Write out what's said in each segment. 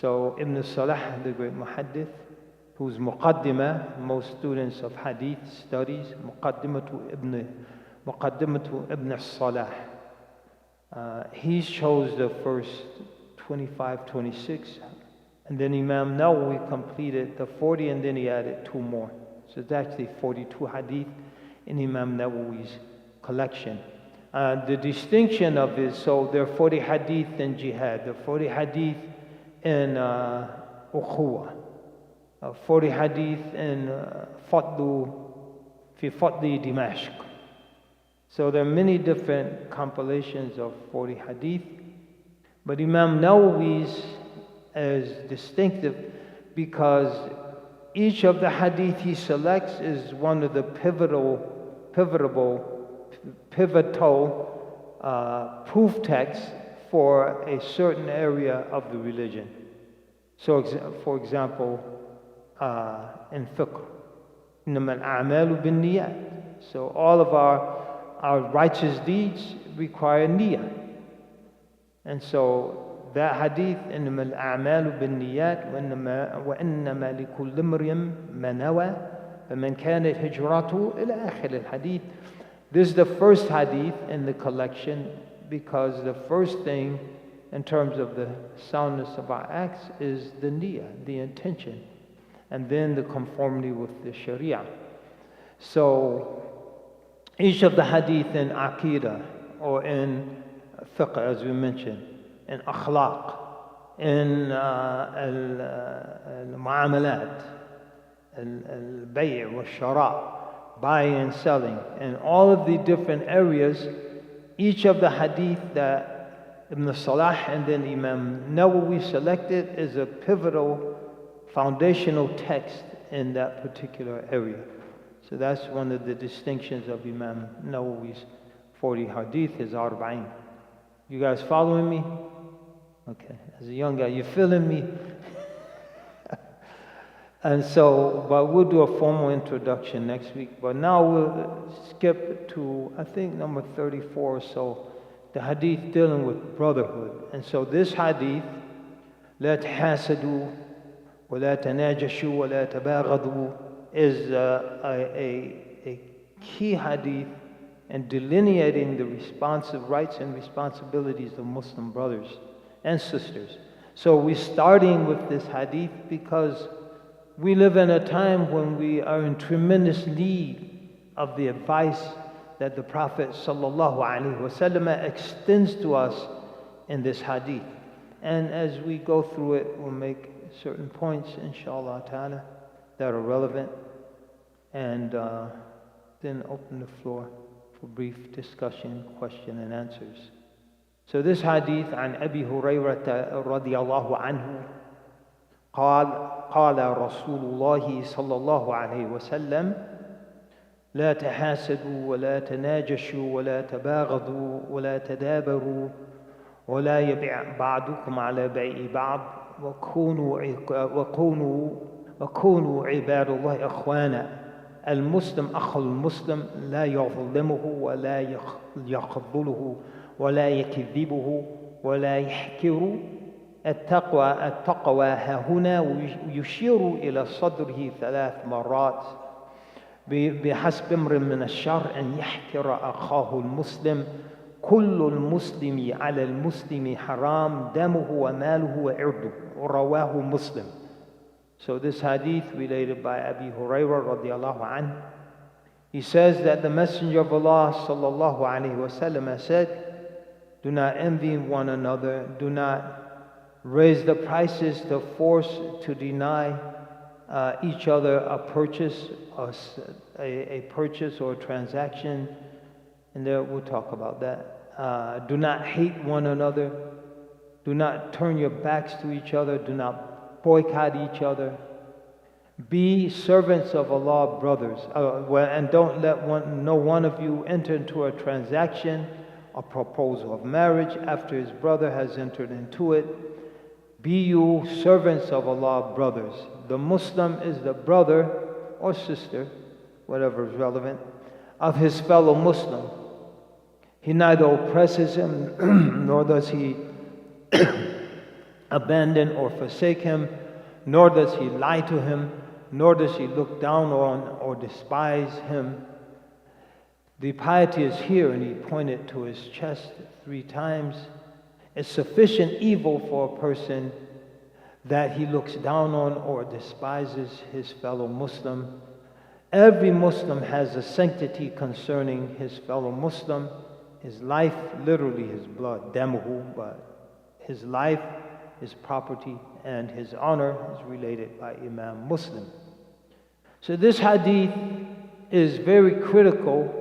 So Ibn Salah, the great muhaddith, whose muqaddimah, most students of hadith studies, muqaddimatu Ibn Salah. He chose the first 25, 26, and then Imam Nawawi completed the 40, and then he added 2 more. So it's actually 42 hadith in Imam Nawawi's collection. The distinction of it, so there are 40 hadith in jihad, there are 40 hadith in ukhuwa, 40 hadith in fi Fadli Dimashq. So there are many different compilations of 40 hadith, but Imam Nawawi's is distinctive because each of the hadith he selects is one of the pivotal proof texts for a certain area of the religion. So, for example, in fiqh, إِنَّمَا الْأَعْمَالُ بِالنِّيَّاتِ. So all of our righteous deeds require niyyah. And so that hadith, إِنَّمَا الْأَعْمَالُ بِالنِّيَّاتِ وَإِنَّمَا لِكُلِّ امْرِئٍ مَا نَوَى فَمَنْ كَانَتْ هِجْرَتُهُ إِلَى آخِرِ الْحَدِيث. This is the first hadith in the collection because the first thing in terms of the soundness of our acts is the niyyah, the intention, and then the conformity with the sharia. So each of the hadith in aqidah or in fiqh, as we mentioned, in akhlaq, in al-mu'amalat, al-bay' wal-shara', buying and selling, and all of the different areas, each of the hadith that Ibn Salah and then Imam Nawawi selected is a pivotal, foundational text in that particular area. So that's one of the distinctions of Imam Nawawi's 40 hadith, his arba'in. You guys following me? Okay, as a young guy, you feeling me? And so, but we'll do a formal introduction next week. But now we'll skip to, I think, number 34 or so, the hadith dealing with brotherhood. And so this hadith, لا تحاسدوا ولا تناجشوا ولا تباغضوا, is a key hadith in delineating the responsive rights and responsibilities of Muslim brothers and sisters. So we're starting with this hadith because we live in a time when we are in tremendous need of the advice that the Prophet ﷺ extends to us in this hadith. And as we go through it, we'll make certain points, inshallah ta'ala, that are relevant, and then open the floor for brief discussion, question and answers. So this hadith, عن أبي هريرة رضي الله عنه قال رسول الله صلى الله عليه وسلم لا تحاسدوا ولا تناجشوا ولا تباغضوا ولا تدابروا ولا يبيع بعضكم على بيع بعض وكونوا عباد الله إخوانا. المسلم أخو المسلم لا يظلمه ولا يخذله ولا يكذبه ولا يحكر. التقوى ها هنا يشير إلى صدره 3 مرات. بحسب امرئ من الشر أن يحكر أخاه المسلم. كل المسلم على المسلم حرام دمه وماله وعرضه. رواه مسلم. So this hadith related by Abi Hurairah radiallahu anhu, he says that the Messenger of Allah sallallahu alayhi wa sallam said, do not envy one another, do not raise the prices to force to deny each other a purchase or a purchase or a transaction, and there we'll talk about that. Do not hate one another, do not turn your backs to each other, do not boycott each other. Be servants of Allah, brothers, and don't let no one of you enter into a transaction, a proposal of marriage after his brother has entered into it. Be you servants of Allah, brothers. The Muslim is the brother or sister, whatever is relevant, of his fellow Muslim. He neither oppresses him nor does he abandon or forsake him, nor does he lie to him, nor does he look down on or despise him. The piety is here, and he pointed to his chest 3 times. It's sufficient evil for a person that he looks down on or despises his fellow Muslim. Every Muslim has a sanctity concerning his fellow Muslim. His life, literally his blood, damuhu, but his life, his property, and his honor is related by Imam Muslim. So this hadith is very critical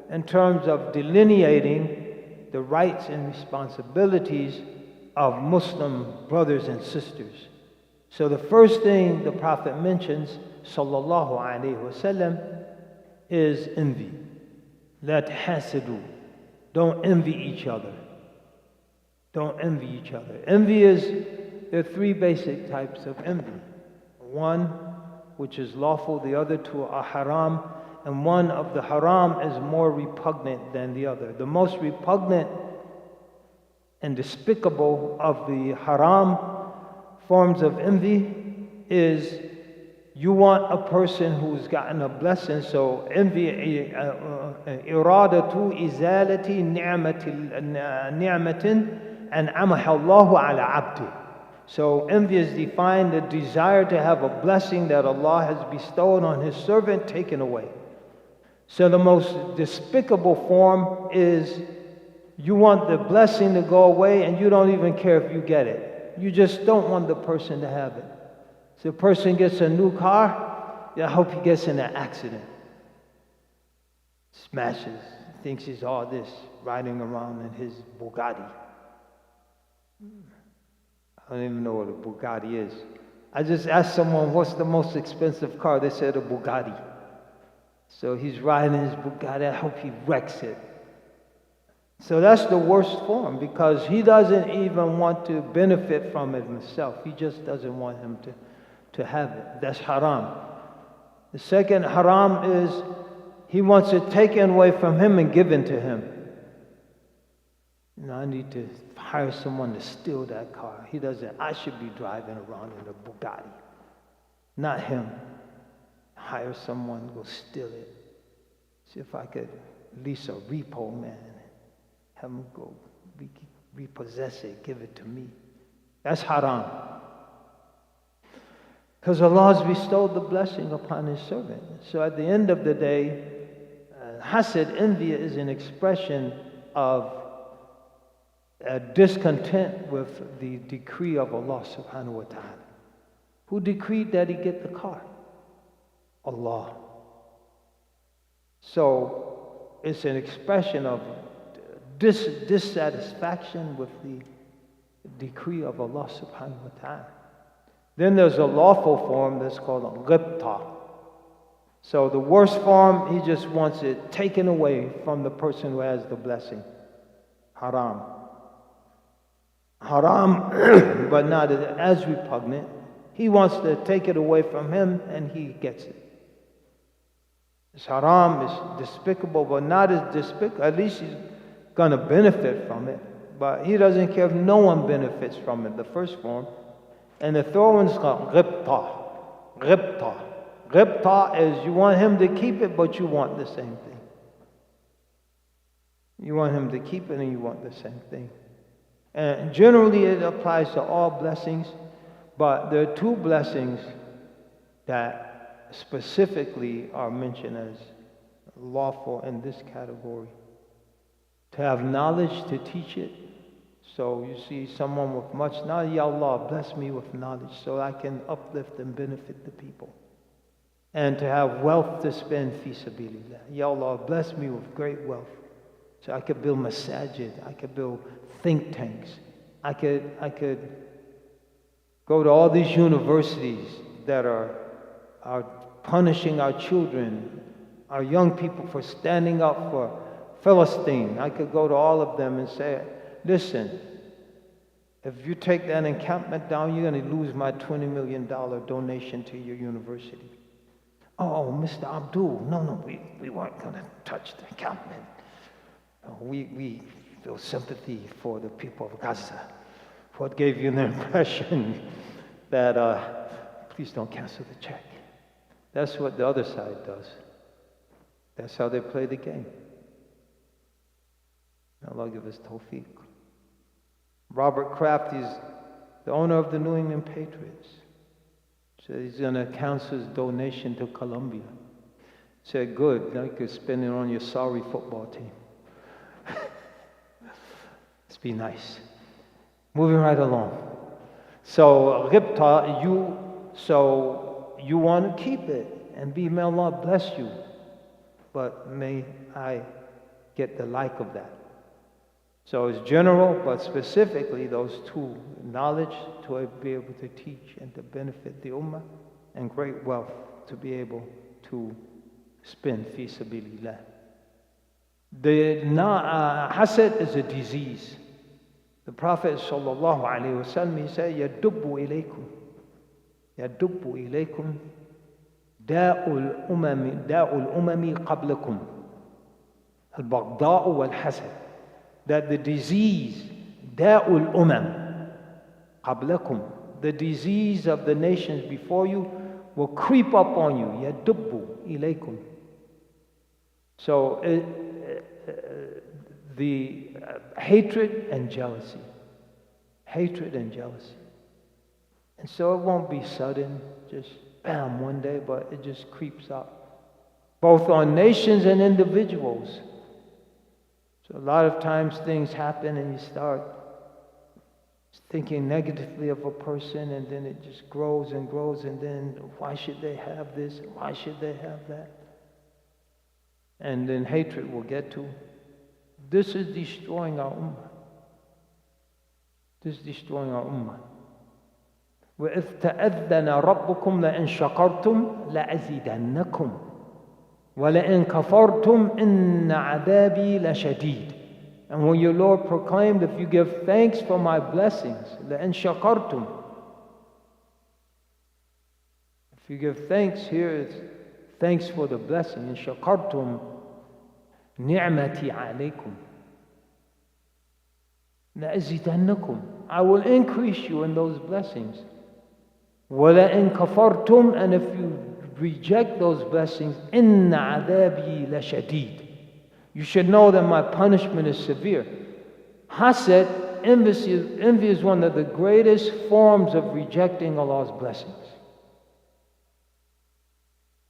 in terms of delineating the rights and responsibilities of Muslim brothers and sisters. So the first thing the Prophet mentions, sallallahu alaihi wasallam, is envy. La tahasidu. Don't envy each other. Don't envy each other. Envy there are 3 basic types of envy. One, which is lawful, the other 2 are haram, and one of the haram is more repugnant than the other. The most repugnant and despicable of the haram forms of envy is you want a person who's gotten a blessing. So envy, iradatu izalati ni'matin an'amaha Allahu ala abdi. So envy is defined the desire to have a blessing that Allah has bestowed on His servant taken away. So the most despicable form is you want the blessing to go away and you don't even care if you get it. You just don't want the person to have it. So a person gets a new car, I hope he gets in an accident. Smashes, thinks he's all this, riding around in his Bugatti. I don't even know what a Bugatti is. I just asked someone, what's the most expensive car? They said a Bugatti. So he's riding his Bugatti, I hope he wrecks it. So that's the worst form, because he doesn't even want to benefit from it himself. He just doesn't want him to have it. That's haram. The second haram is he wants it taken away from him and given to him. I need to hire someone to steal that car. He doesn't. I should be driving around in a Bugatti, not him. Hire someone to go steal it. See if I could lease a repo man. Have him go repossess it, give it to me. That's haram. Because Allah has bestowed the blessing upon His servant. So at the end of the day, hasad, envy, is an expression of discontent with the decree of Allah subhanahu wa ta'ala. Who decreed that he get the car? Allah. So it's an expression of dissatisfaction with the decree of Allah subhanahu wa ta'ala. Then there's a lawful form that's called a ghibta. So the worst form, he just wants it taken away from the person who has the blessing. Haram. Haram, but not as repugnant. He wants to take it away from him and he gets it. It's haram, it's despicable, but not as despicable. At least he's going to benefit from it. But he doesn't care if no one benefits from it, the first form. And the third one's called ghibta. Ghibta. Ghibta is you want him to keep it, but you want the same thing. You want him to keep it and you want the same thing. And generally it applies to all blessings, but there are 2 blessings that specifically are mentioned as lawful in this category. To have knowledge, to teach it. So you see someone with much knowledge, Ya Allah, bless me with knowledge so I can uplift and benefit the people. And to have wealth to spend, fi sabilillah. Ya Allah, bless me with great wealth so I could build masajid, I could build think tanks. I could go to all these universities that are punishing our children, our young people for standing up for Palestine. I could go to all of them and say, listen, if you take that encampment down, you're going to lose my $20 million donation to your university. Oh, Mr. Abdul, no, we weren't going to touch the encampment. We feel sympathy for the people of Gaza. What gave you the impression that, please don't cancel the check? That's what the other side does. That's how they play the game. Allah give us tawfiq. Robert Kraft is the owner of the New England Patriots. Said he's going to cancel his donation to Colombia. Said, good, now you could spend it on your sorry football team. Let's be nice. Moving right along. So, ghibta, you want to keep it and may Allah bless you. But may I get the like of that. So it's general, but specifically those two, knowledge to be able to teach and to benefit the ummah, and great wealth to be able to spend fi sabilillah. The hasad is a disease. The Prophet sallallahu alaihi wasallam, he said, "Yadubbu ilaykum da'ul umami qablakum al-baghda'u wal-hasad." That the disease, da'ul umam qablakum, the disease of the nations before you, will creep up on you. Yadubbu ilaykum. So the hatred and jealousy. Hatred and jealousy. And so it won't be sudden, just bam, one day, but it just creeps up. Both on nations and individuals. So a lot of times things happen and you start thinking negatively of a person, and then it just grows and grows, and then why should they have this? Why should they have that? And then hatred will get to. This is destroying our ummah. This is destroying our ummah. وَإِذْ تَأَذَّنَ رَبُّكُمْ لَإِنْ شَكَرْتُمْ لَأَزِيدَنَّكُمْ وَلَئِنْ كَفَرْتُمْ إِنَّ عَذَابِي لَشَدِيدٌ. And when your Lord proclaimed, if you give thanks for my blessings, لَإِنْ شَكَرْتُمْ. If you give thanks, here it's thanks for the blessing. إِنْ شَكَرْتُمْ نِعْمَتِي عَلَيْكُمْ لَأَزِيدَنَّكُمْ. I will increase you in those blessings. وَلَئِنْ كَفَرْتُمْ. And if you reject those blessings, إِنَّ عَذَابِي لَشَدِيدٌ. You should know that my punishment is severe. Hasad, envy is one of the greatest forms of rejecting Allah's blessings.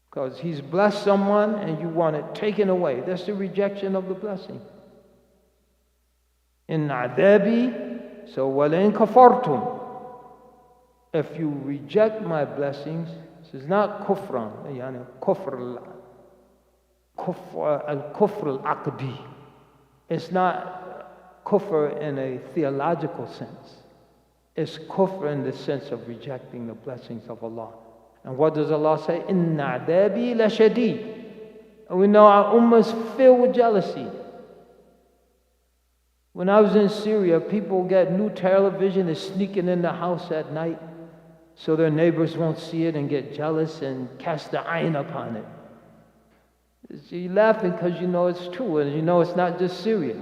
Because He's blessed someone and you want it taken away. That's the rejection of the blessing. إِنَّ عَذَابِي. So, وَلَئِنْ كَفَرْتُمْ. If you reject my blessings, this is not kufran, yani kufr al-aqdi. It's not kufr in a theological sense. It's kufr in the sense of rejecting the blessings of Allah. And what does Allah say? Inna adabi la shadid. And we know our ummah is filled with jealousy. When I was in Syria, people get new television, they're sneaking in the house at night, so their neighbors won't see it and get jealous and cast the ayn upon it. So you're laughing because you know it's true, and you know it's not just Syria.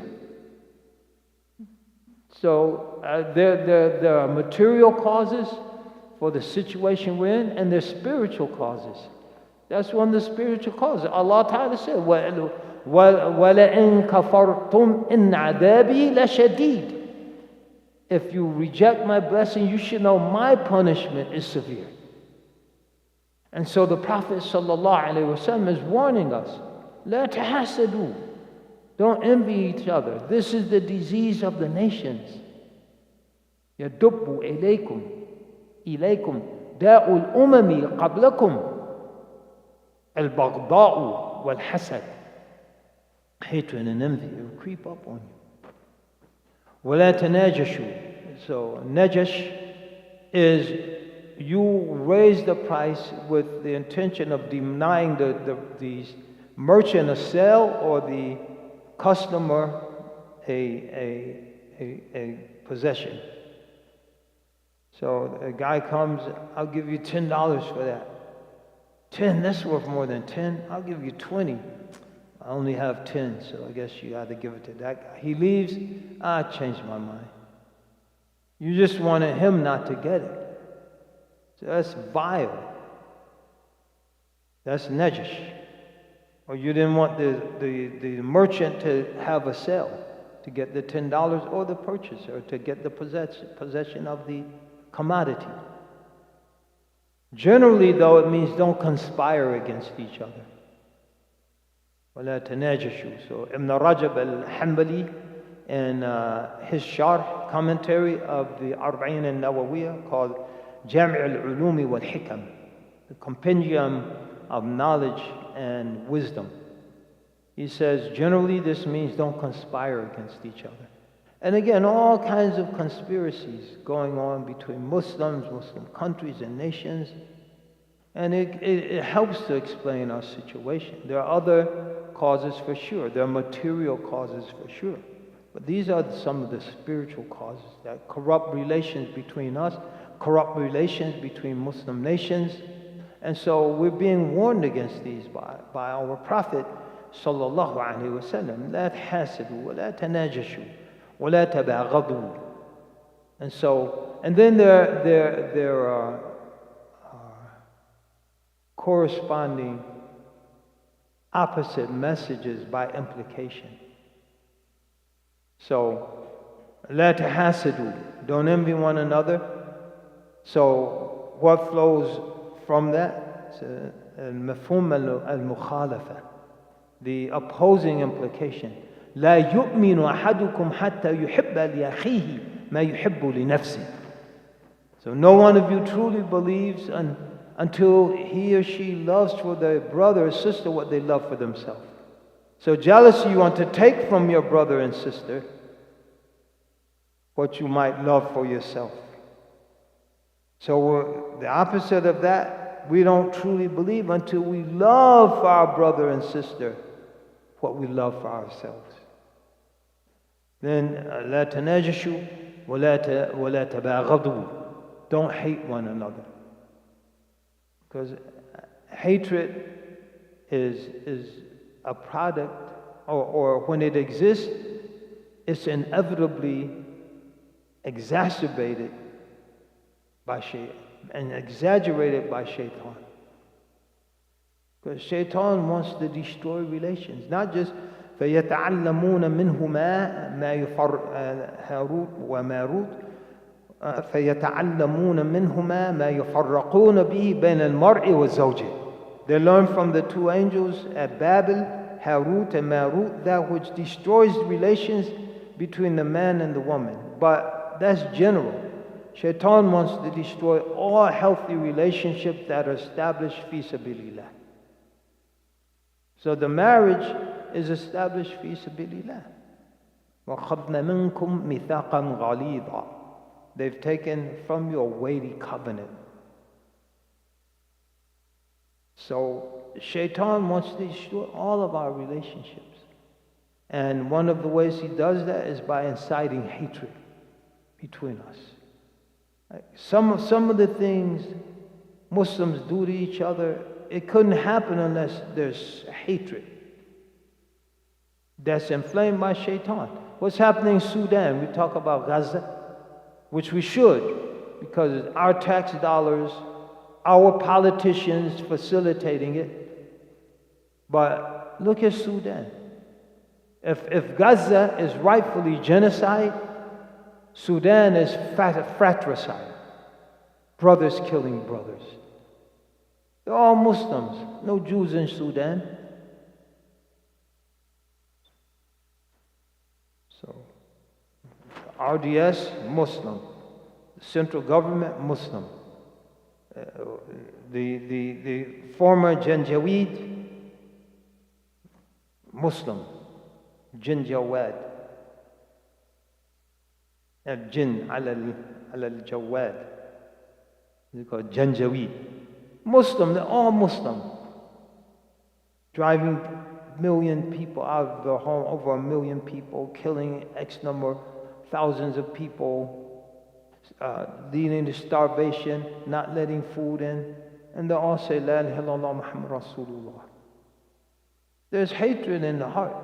So there are material causes for the situation we're in, and there's spiritual causes. That's one of the spiritual causes. Allah Ta'ala said, وَلَئِن كَفَرْتُمْ إِنَّ عَذَابِي لَشَدِيدٌ. If you reject my blessing, you should know my punishment is severe. And so the Prophet ﷺ is warning us, لَا تَحَسَدُوا. Don't envy each other. This is the disease of the nations. يَدُبُّ إِلَيْكُمْ دَاءُ الْأُمَمِ قَبْلَكُمْ الْبَغْضَاءُ وَالْحَسَدُ. Hatred and envy will creep up on you. وَلَا تَنَاجَشُوا. So, najash is you raise the price with the intention of denying the merchant a sale or the customer a possession. So a guy comes, I'll give you $10 for that. 10, that's worth more than 10. I'll give you 20. I only have 10, so I guess you got to give it to that guy. He leaves, I changed my mind. You just wanted him not to get it. So that's vile. That's najish. Or you didn't want the merchant to have a sale to get the $10, or the purchaser to get the possession of the commodity. Generally, though, it means don't conspire against each other. وَلَا تَنَاجَشُوا. So Ibn Rajab al-Hanbali, in his sharh commentary of the Arba'in al-Nawawiyah, called Jami' al-Ulumi wal-Hikam, the compendium of knowledge and wisdom. He says, generally this means don't conspire against each other. And again, all kinds of conspiracies going on between Muslims, Muslim countries and nations. And it helps to explain our situation. There are other causes for sure. There are material causes for sure. But these are some of the spiritual causes that corrupt relations between us, corrupt relations between Muslim nations. And so we're being warned against these by our Prophet sallallahu alaihi wasallam. لا تحاسدوا ولا تناجشوا ولا تباغضوا. And then there are corresponding opposite messages by implication. So, لا تحاسدوا, don't envy one another. So, what flows from that? المفهوم المخالفة, the opposing implication. لا يؤمن أحدكم حتى يحب لأخيه ما يحب لنفسه. So no one of you truly believes until he or she loves for their brother or sister what they love for themselves. So jealousy, you want to take from your brother and sister what you might love for yourself. So the opposite of that, we don't truly believe until we love for our brother and sister what we love for ourselves. Then لا تناجشوا ولا تباغضوا. Don't hate one another. Because hatred is a product, or when it exists, it's inevitably exacerbated by shaitan and exaggerated by shaitan. Because shaitan wants to destroy relations, not just فَيَتَعَلَّمُونَ مِنْهُمَا مَا هاروت وماروت فَيَتَعَلَّمُونَ مِنْهُمَا مَا يُفَرَّقُونَ بِهِ بَيْنَ الْمَرْءِ وَالزَّوْجِ. They learn from the two angels at Babel, Harut and Marut, that which destroys relations between the man and the woman. But that's general. Shaitan wants to destroy all healthy relationships that are established fi sabilillah. So the marriage is established fi sabilillah. وَخَذْنَ مِنْكُمْ مِثَاقًا غَلِيظًا. They've taken from you a weighty covenant. So Shaitan wants to destroy all of our relationships. And one of the ways he does that is by inciting hatred between us. Some of the things Muslims do to each other, it couldn't happen unless there's hatred that's inflamed by Shaitan. What's happening in Sudan? We talk about Gaza, which we should, because our tax dollars, our politicians facilitating it. But look at Sudan. If Gaza is rightfully genocide, Sudan is fratricide. Brothers killing brothers. They're all Muslims, no Jews in Sudan. So, RDS, Muslim. The central government, Muslim. The former Janjaweed, Muslim. Janjawad. Al-Jinn al-Jawad. They call it Janjaweed. Muslim, they're all Muslim. Driving million people out of their home, over 1 million people, killing X number, thousands of people, leading to starvation, not letting food in, and they all say, La ilaha illallah Muhammad Rasulullah. There's hatred in the heart.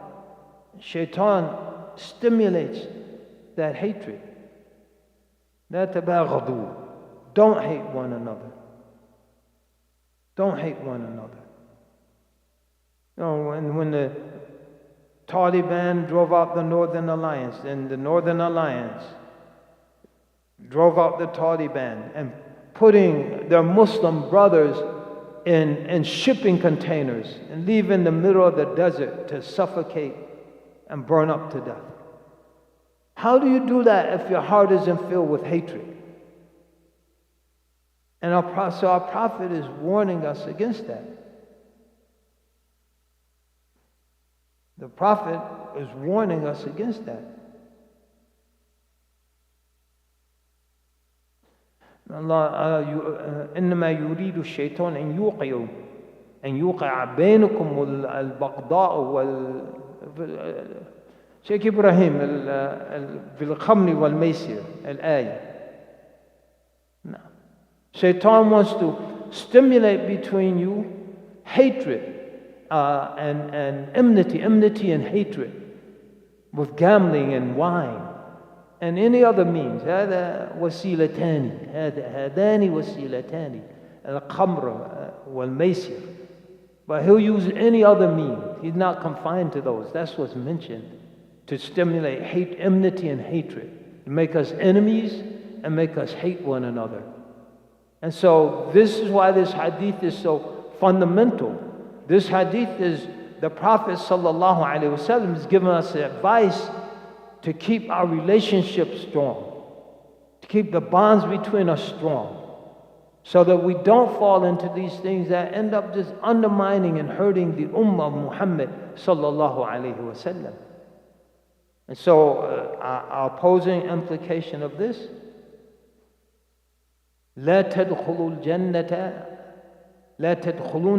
Shaitan stimulates that hatred. لا تباغضوا. Don't hate one another. Don't hate one another. You know, when the Taliban drove out the Northern Alliance, and the Northern Alliance drove out the Taliban and putting their Muslim brothers in shipping containers and leave in the middle of the desert to suffocate and burn up to death. How do you do that if your heart isn't filled with hatred? And our Prophet is warning us against that. The Prophet is warning us against that. إنما يريد الشيطان أن يوقع بينكم البغضاء شيخ إبراهيم في الخمر والميسر الآية. Shaitan wants to stimulate between you hatred and enmity and hatred with gambling and wine and any other means. هذا وسيلتان هذان وسيلتان الخمر والميسر. But he'll use any other means. He's not confined to those. That's what's mentioned, to stimulate hate, enmity and hatred, to make us enemies and make us hate one another. And so this is why this hadith is so fundamental. This hadith is the Prophet sallallahu alaihi wasallam is giving us advice to keep our relationships strong, to keep the bonds between us strong, so that we don't fall into these things that end up just undermining and hurting the ummah of Muhammad sallallahu alaihi wasallam. And so our opposing implication of this, لا تدخلون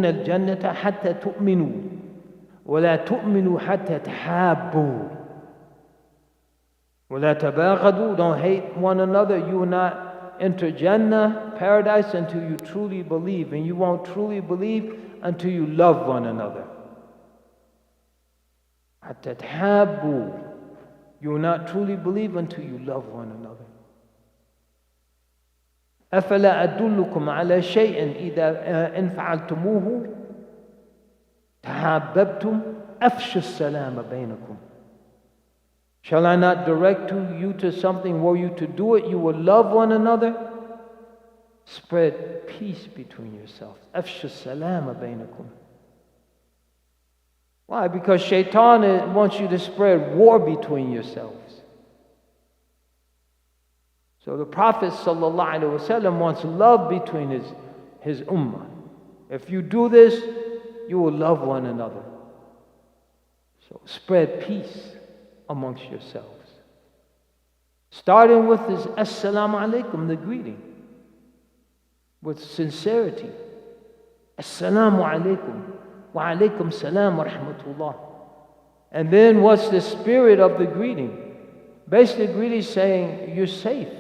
الجنة حتى تؤمنوا ولا تؤمنوا حتى تحابوا ولا تباغضوا. Don't hate one another. You will not enter Jannah, paradise, until you truly believe, and you won't truly believe until you love one another. حتى تحابوا. You will not truly believe until you love one another. أفلا أدلكم على شيء إذا إن فعلتموه تحاببتم أفشوا السلام بينكم. Shall I not direct you to something, were you to do it, you will love one another? Spread peace between yourselves. أفشوا السلام بينكم. Why? Because Shaitan wants you to spread war between yourselves. So the Prophet ﷺ wants love between his ummah. If you do this, you will love one another. So spread peace amongst yourselves. Starting with this Assalamu alaikum, the greeting, with sincerity. Assalamu alaikum wa alaikum salam wa rahmatullah. And then what's the spirit of the greeting? Basically, the greeting is saying, you're safe.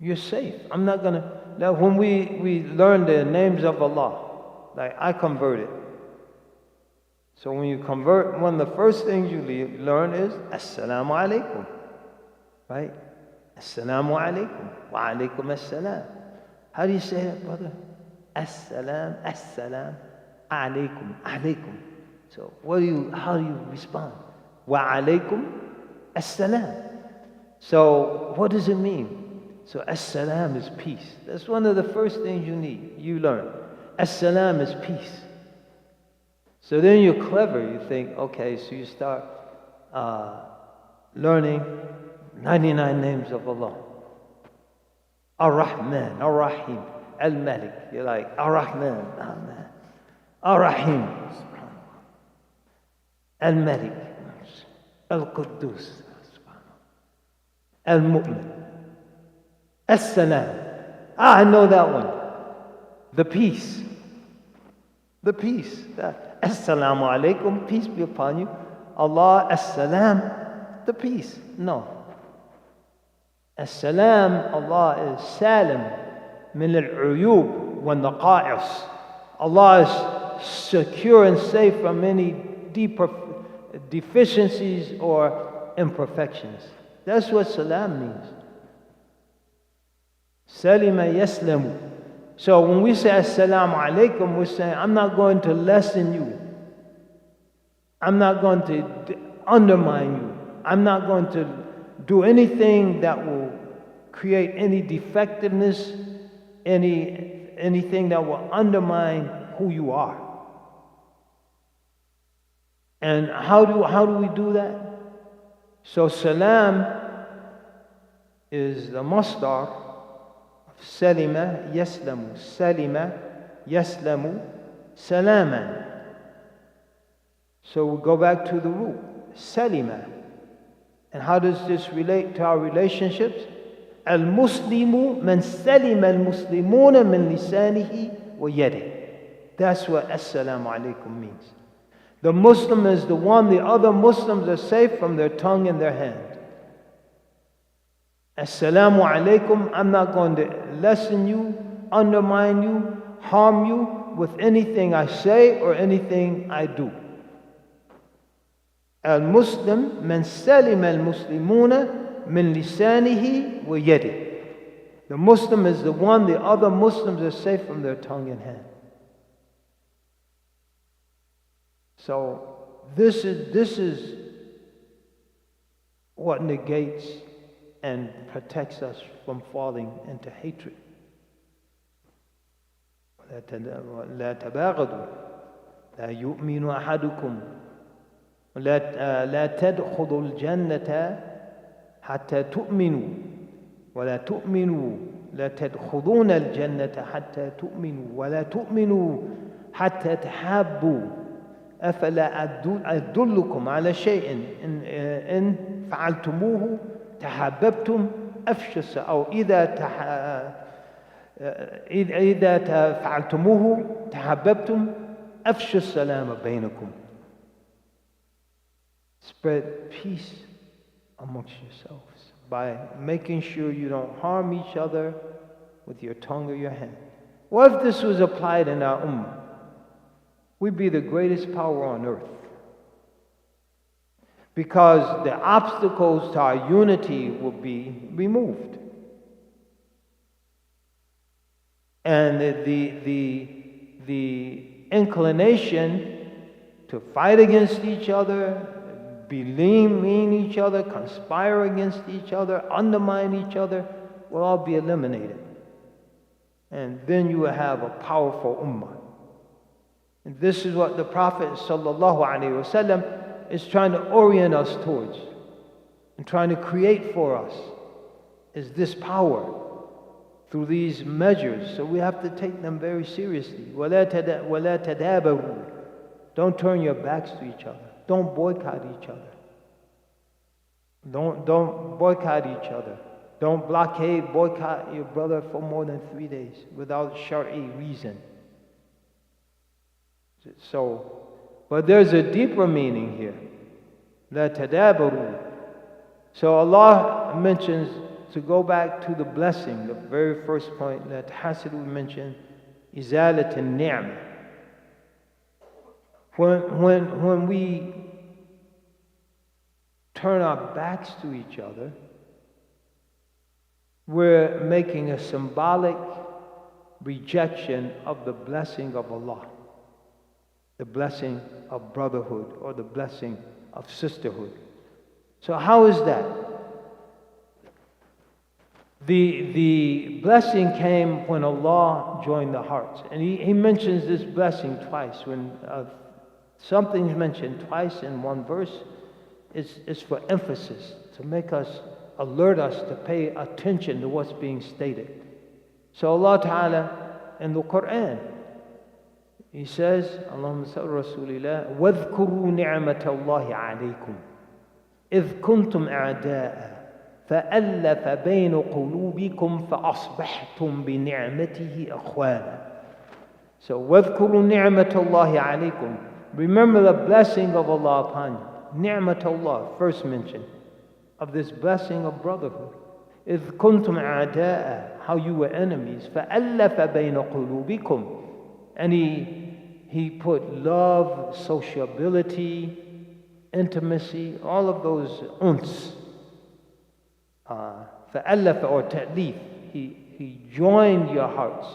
You're safe. I'm not going to... Now, when we learn the names of Allah, like I converted. So when you convert, one of the first things you learn is Assalamu alaikum. Right? Assalamu alaikum. Wa alaikum assalam. How do you say that, brother? Assalam, assalam, alaikum, alaikum. So how do you respond? Wa alaikum assalam. So what does it mean? So as-salam is peace. That's one of the first things you learn. As-salam is peace. So then you're clever. You think, okay, so you start learning 99 names of Allah. Ar-Rahman, Ar-Rahim, Al-Malik. You're like, Ar-Rahman, Ar-Rahman, Ar-Rahim, Al-Malik, Al-Quddus, Al-Mu'min. As-salam. I know that one. The peace. The peace. Assalamu alaikum, peace be upon you. Allah, as-salam, the peace. No. As-salam, Allah is salim min al-uyub wa naqa'is. Allah is secure and safe from any deeper deficiencies or imperfections. That's what salam means. Salima yaslamu. So when we say assalamu alaikum, we're saying, I'm not going to lessen you. I'm not going to undermine you. I'm not going to do anything that will create any defectiveness, anything that will undermine who you are. And how do we do that? So salam is the masdar of salima yaslamu. Salima yaslamu salaman. So we go back to the root, salima. And how does this relate to our relationships? Al-Muslimu man salima al-Muslimuna min lisanihi wa yadihi. That's what assalamu alaikum means. The Muslim is the one the other Muslims are safe from their tongue and their hand. Assalamu alaikum, I'm not going to lessen you, undermine you, harm you with anything I say or anything I do. Al-Muslim man salima al-Muslimuna min lisanihi wa yadihi. The Muslim is the one the other Muslims are safe from their tongue and hand. So this is what negates and protects us from falling into hatred. لا تباغضوا لا يؤمن أحدكم لا تدخلوا الجنة حتى تؤمنوا ولا تؤمنوا لا تدخلون الجنة حتى تؤمنوا ولا تؤمنوا حتى تحابوا أفلا أدلكم على شيء إن فعلتموه تحاببتم أفشوا أو إذا فعلتموه تحاببتم أفشوا السلام بينكم. Spread peace amongst yourselves by making sure you don't harm each other with your tongue or your hand. What if this was applied in our ummah? We'd be the greatest power on earth. Because the obstacles to our unity will be removed. And the inclination to fight against each other, mean each other, conspire against each other, undermine each other, will all be eliminated. And then you will have a powerful ummah. And this is what the Prophet ﷺ is trying to orient us towards and trying to create for us, is this power through these measures. So we have to take them very seriously. وَلَا تَدَابَرُوا. Don't turn your backs to each other. Don't boycott each other. Don't boycott each other. Don't boycott your brother for more than 3 days without Shari reason. So, but there's a deeper meaning here. La tadabaru. So Allah mentions, to go back to the blessing, the very first point that Hasidu mentioned, izalat al-ni'mah. When we turn our backs to each other, we're making a symbolic rejection of the blessing of Allah, the blessing of brotherhood or the blessing of sisterhood. So how is that? The blessing came when Allah joined the hearts. And he mentions this blessing twice. When something's mentioned twice in one verse, it's for emphasis, to make us, alert us to pay attention to what's being stated. So Allah Ta'ala in the Quran, He says, Allahumma salli Rasulillah, وَاذْكُرُوا نِعْمَةَ اللَّهِ عَلَيْكُمْ إِذْ كُنْتُمْ أَعْدَاءً فَأَلَّفَ بَيْنَ قُلُوبِكُمْ فَأَصْبَحْتُمْ بِنِعْمَتِهِ أَخْوَانًا. So, وَاذْكُرُوا نِعْمَةَ اللَّهِ عَلَيْكُمْ. Remember the blessing of Allah upon you. Ni'mat Allah, first mention of this blessing of brotherhood. إِذْ كُنْتُمْ أَعْدَاءً, how you were enemies. فَأَلَّفَ بَيْنَ قُلُوبِكُمْ. And He put love, sociability, intimacy, all of those uns فألف or تأليف, he joined your hearts.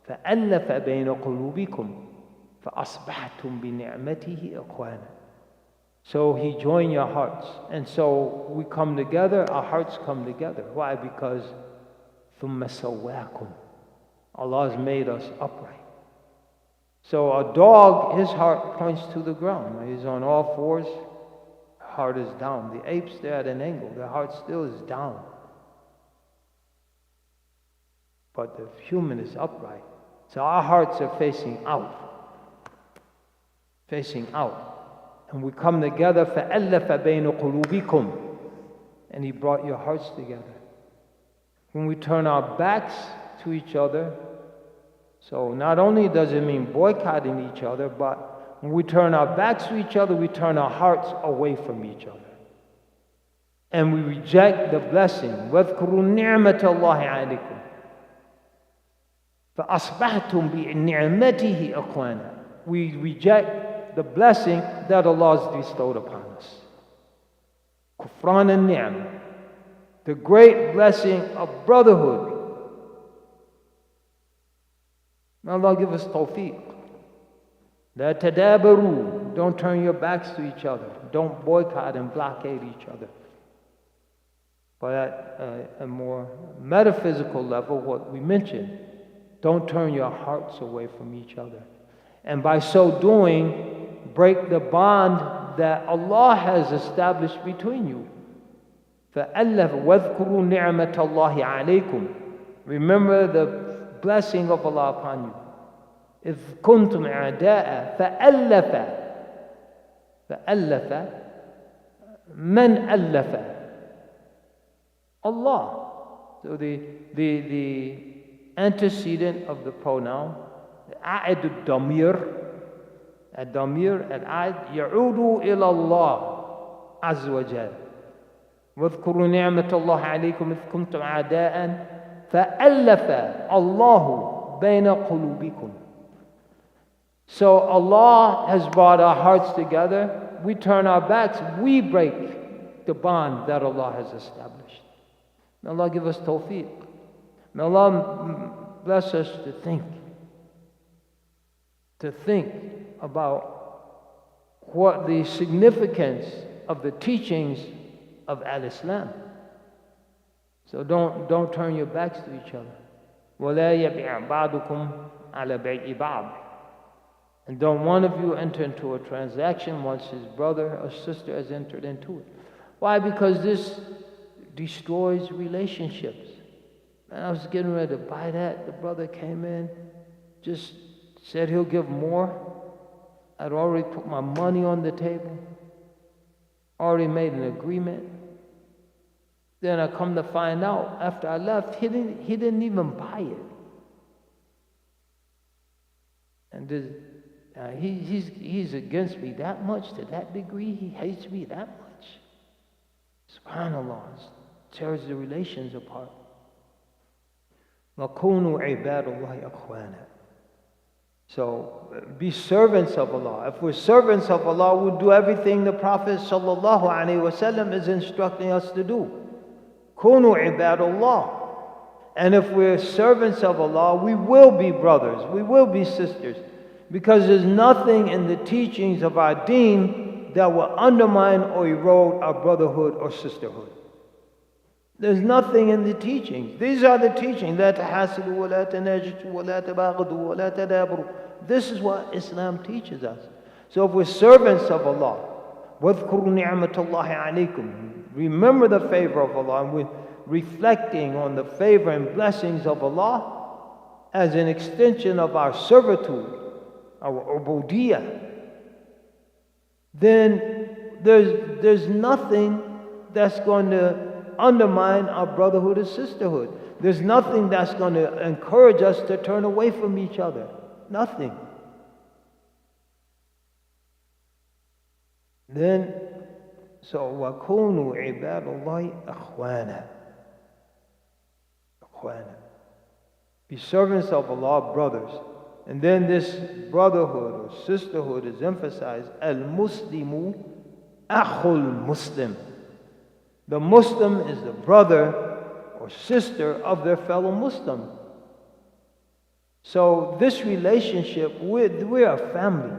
فألف بين قلوبكم فأصبحتم بنعمته إخوانا. So he joined your hearts, and so we come together, our hearts come together. Why? Because ثم سواكم, Allah has made us upright. So a dog, his heart points to the ground. He's on all fours, heart is down. The apes, they're at an angle, their heart still is down. But the human is upright. So our hearts are facing out. Facing out. And we come together, فَأَلَّفَ بَيْنَ قُلُوبِكُمْ, and he brought your hearts together. When we turn our backs to each other, so not only does it mean boycotting each other, but when we turn our backs to each other, we turn our hearts away from each other. And we reject the blessing. وَاذْكُرُوا نِعْمَةَ اللَّهِ عَلَيْكُمْ فَأَصْبَحْتُمْ بِنِعْمَتِهِ أَخْوَانًا. We reject the blessing that Allah has bestowed upon us. Kufran al-ni'am, the great blessing of brotherhood. May Allah give us tawfiq. La tadabaru, don't turn your backs to each other. Don't boycott and blockade each other. But at a more metaphysical level, what we mentioned, don't turn your hearts away from each other. And by so doing, break the bond that Allah has established between you. فَأَلَّفَ وَاذْكُرُوا نِعْمَةَ اللَّهِ عَلَيْكُمْ. Remember the blessing of Allah upon you. إِذْ كُنْتُمْ أَعْدَاءً فَأَلَّفَ مَنْ أَلَّفَ Allah. So the antecedent of the pronoun, عائد الضمير, الضمير العائد يعود إلى الله عز وجل. واذكروا نعمة الله عليكم إذ كنتم أعداء فألف الله بين قلوبكم. So Allah has brought our hearts together. We turn our backs, we break the bond that Allah has established. May Allah give us tawfiq. May Allah bless us to think about what the significance of the teachings of Al-Islam. So don't turn your backs to each other. وَلَا يَبِعْ بَعْضُكُمْ عَلَى بَيْعِ بَعْضٍ. And don't one of you enter into a transaction once his brother or sister has entered into it. Why? Because this destroys relationships. And I was getting ready to buy that. The brother came in, just said he'll give more. I'd already put my money on the table, already made an agreement. Then I come to find out, after I left, he didn't even buy it. And he's against me that much, to that degree. He hates me that much. SubhanAllah, it tears the relations apart. وَكُونُوا عِبَادَ اللَّهِ أَخْوَانًا. So be servants of Allah. If we're servants of Allah, we'll do everything the Prophet ﷺ is instructing us to do. كُونُوا عِبَادَ اللَّهِ. And if we're servants of Allah, we will be brothers, we will be sisters. Because there's nothing in the teachings of our deen that will undermine or erode our brotherhood or sisterhood. There's nothing in the teachings. These are the teachings. لا تحاسدوا ولا تناجشوا ولا تباغضوا ولا تدابروا. This is what Islam teaches us. So if we're servants of Allah, واذكروا نعمة الله عليكم. Remember the favor of Allah, and we're reflecting on the favor and blessings of Allah as an extension of our servitude, our ubudiyah. Then there's nothing that's going to undermine our brotherhood and sisterhood. There's nothing that's going to encourage us to turn away from each other. Nothing. Then, so وَكُونُوا عِبَادَ اللَّهِ أَخْوَانًا. Be servants of Allah, brothers. And then this brotherhood or sisterhood is emphasized. Al-Muslimu akhul Muslim. The Muslim is the brother or sister of their fellow Muslim. So this relationship, we're a family.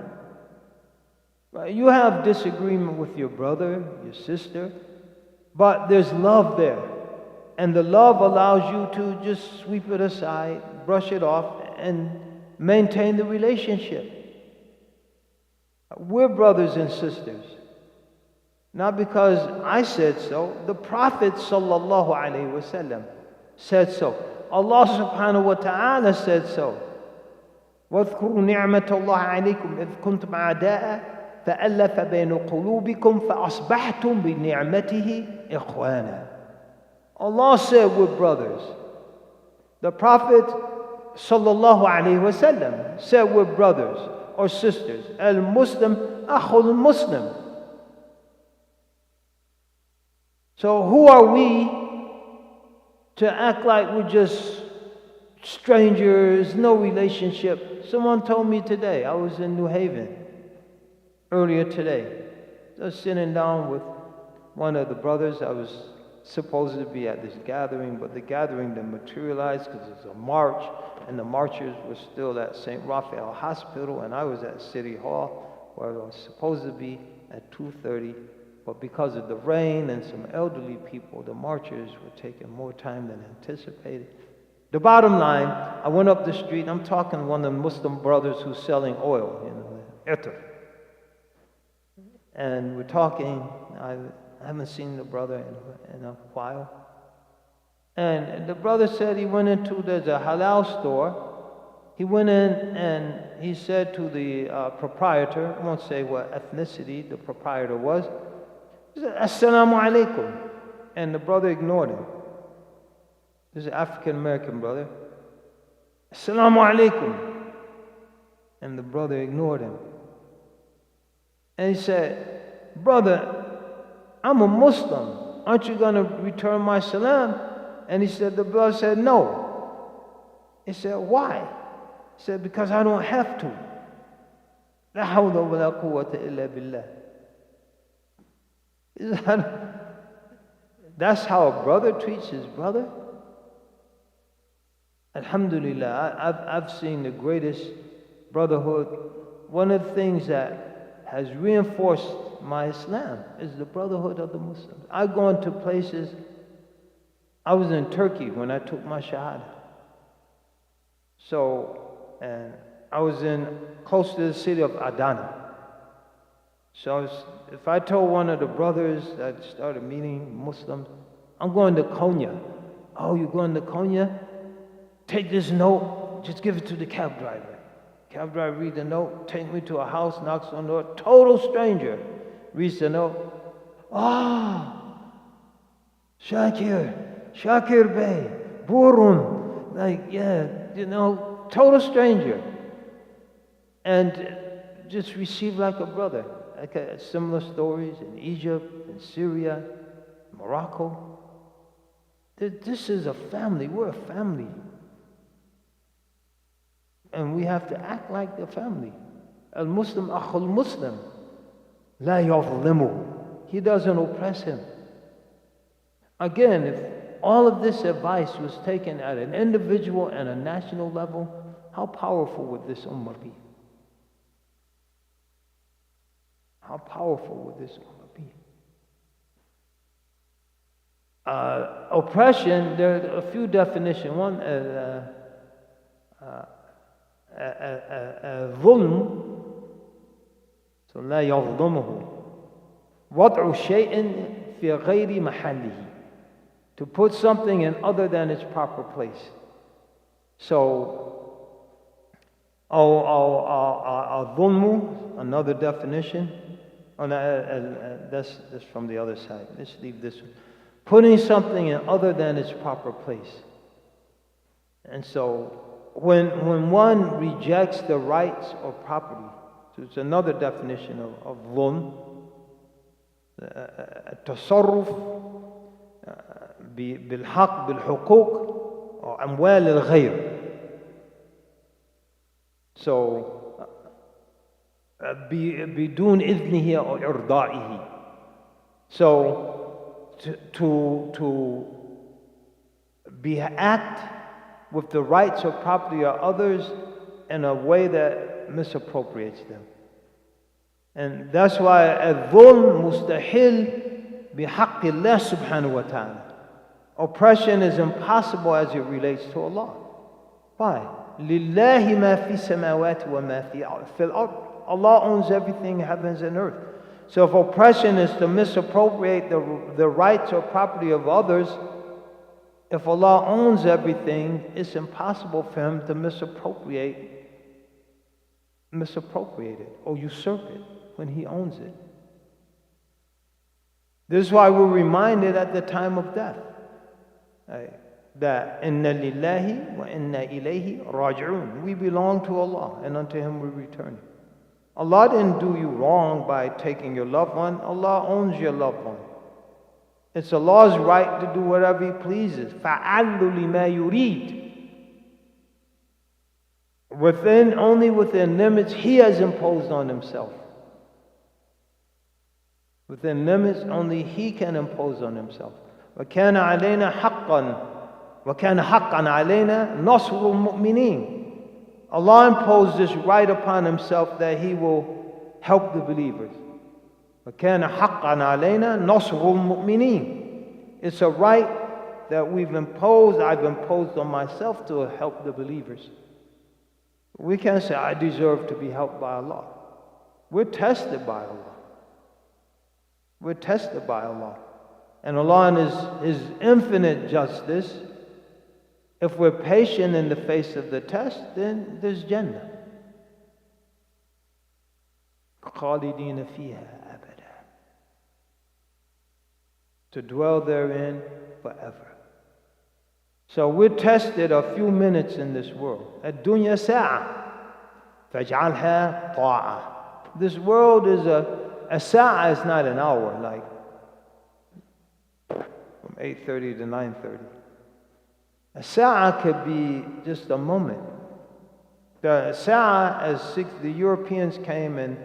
Right? You have disagreement with your brother, your sister, but there's love there. And the love allows you to just sweep it aside, brush it off, and maintain the relationship. We're brothers and sisters. Not because I said so. The Prophet sallallahu alaihi wasallam said so. Allah subhanahu wa ta'ala said so. وَاذْكُرُوا نِعْمَةَ اللَّهِ عَلَيْكُمْ إِذْ كُنْتُمْ أَعْدَاءً فَأَلَّفَ بَيْنَ قُلُوبِكُمْ فَأَصْبَحْتُمْ بِنِعْمَتِهِ إِخْوَانًا. Allah said we're brothers. The Prophet sallallahu alaihi wasallam said we're brothers or sisters. Al-Muslim akhul Muslim. So who are we to act like we're just strangers, no relationship? Someone told me today, I was in New Haven earlier today. I was sitting down with one of the brothers. I was supposed to be at this gathering, but the gathering didn't materialize because it's a march, and the marchers were still at St. Raphael Hospital, and I was at City Hall where I was supposed to be at 2:30. But because of the rain and some elderly people, the marchers were taking more time than anticipated. The bottom line, I went up the street. I'm talking to one of the Muslim brothers who's selling oil, ether. And we're talking. I haven't seen the brother in a while. And the brother said he went into, there's a halal store. He went in and he said to the proprietor, I won't say what ethnicity the proprietor was, he said, Assalamu alaikum. And the brother ignored him. This is an African American brother. Assalamu alaikum. And the brother ignored him. And he said, brother, I'm a Muslim. Aren't you going to return my salam? And he said, the brother said, no. He said, why? He said, because I don't have to. La hawla wa la quwwata illa billah. That's how a brother treats his brother? Alhamdulillah, I've seen the greatest brotherhood. One of the things that has reinforced my Islam is the brotherhood of the Muslims. I've gone to places. I was in Turkey when I took my Shahada. And I was close to the city of Adana. So if I told one of the brothers that started meeting Muslims, I'm going to Konya. Oh, you're going to Konya? Take this note, just give it to the cab driver. Cab driver reads the note, take me to a house, knocks on the door, total stranger. Reads the note. Shakir Bey, Burun. Total stranger. And just received like a brother. Similar stories in Egypt, in Syria, Morocco. This is a family. We're a family. And we have to act like the family. Al-Muslim akhul Muslim. La yadhlimu. He doesn't oppress him. Again, if all of this advice was taken at an individual and a national level, how powerful would this ummah be? How powerful would this ummah be? Oppression, there are a few definitions. One is ظلم. So لا يظلمه. وضع شيء في غير محله. To put something in other than its proper place. So, الظلم, another definition. That's from the other side. Let's leave this one. Putting something in other than its proper place. And so, when one rejects the rights or property, so it's another definition of dhulm, التصرف بالحق بالحقوق أو أموال الغير. So بدون إذنه أو إرضائه. So to act with the rights or property of others in a way that misappropriates them. And that's why الظلم مستحيل بحق الله سبحانه وتعالى. Oppression is impossible as it relates to Allah. Why? لله ما في السماوات وما في الأرض. Allah owns everything, heavens and earth. So if oppression is to misappropriate the rights or property of others, if Allah owns everything, it's impossible for Him to misappropriate it or usurp it when He owns it. This is why we're reminded at the time of death that inna lillahi wa inna ilayhi raji'un. We belong to Allah and unto Him we return. Allah didn't do you wrong by taking your loved one. Allah owns your loved one. It's Allah's right to do whatever He pleases. فَعَلُّ لِمَا يُرِيدُ. Only within limits He has imposed on Himself. Within limits only He can impose on Himself. وَكَانَ عَلَيْنَا حَقًّا عَلَيْنَا نَصْرُ الْمُؤْمِنِينَ. Allah imposed this right upon Himself that He will help the believers. وَكَانَ حَقًّا عَلَيْنَا نَصْرُ الْمُؤْمِنِينَ. It's a right that I've imposed on myself to help the believers. We can't say, I deserve to be helped by Allah. We're tested by Allah. We're tested by Allah. And Allah in His infinite justice, if we're patient in the face of the test, then there's Jannah. خَالِدِينَ فِيهَا أَبَدًا. To dwell therein forever. So we're tested a few minutes in this world. الدنيا ساعة فاجعلها طاعة. This world is a sa'a is not an hour, like from 8:30 to 9:30. A sa'a could be just a moment. The sa'a, as the Europeans came and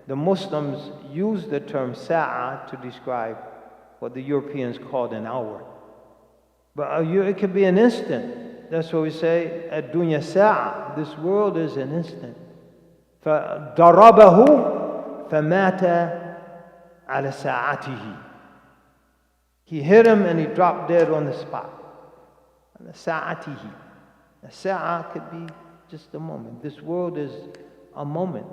the Muslims used the term sa'a to describe what the Europeans called an hour. But it could be an instant. That's what we say, ad-dunya sa'a. This world is an instant. فَضَرَبَهُ فَمَاتَ عَلَى سَاعَتِهِ. He hit him and he dropped dead on the spot. سَاعَتِهِ. A sa'a could be just a moment. This world is a moment.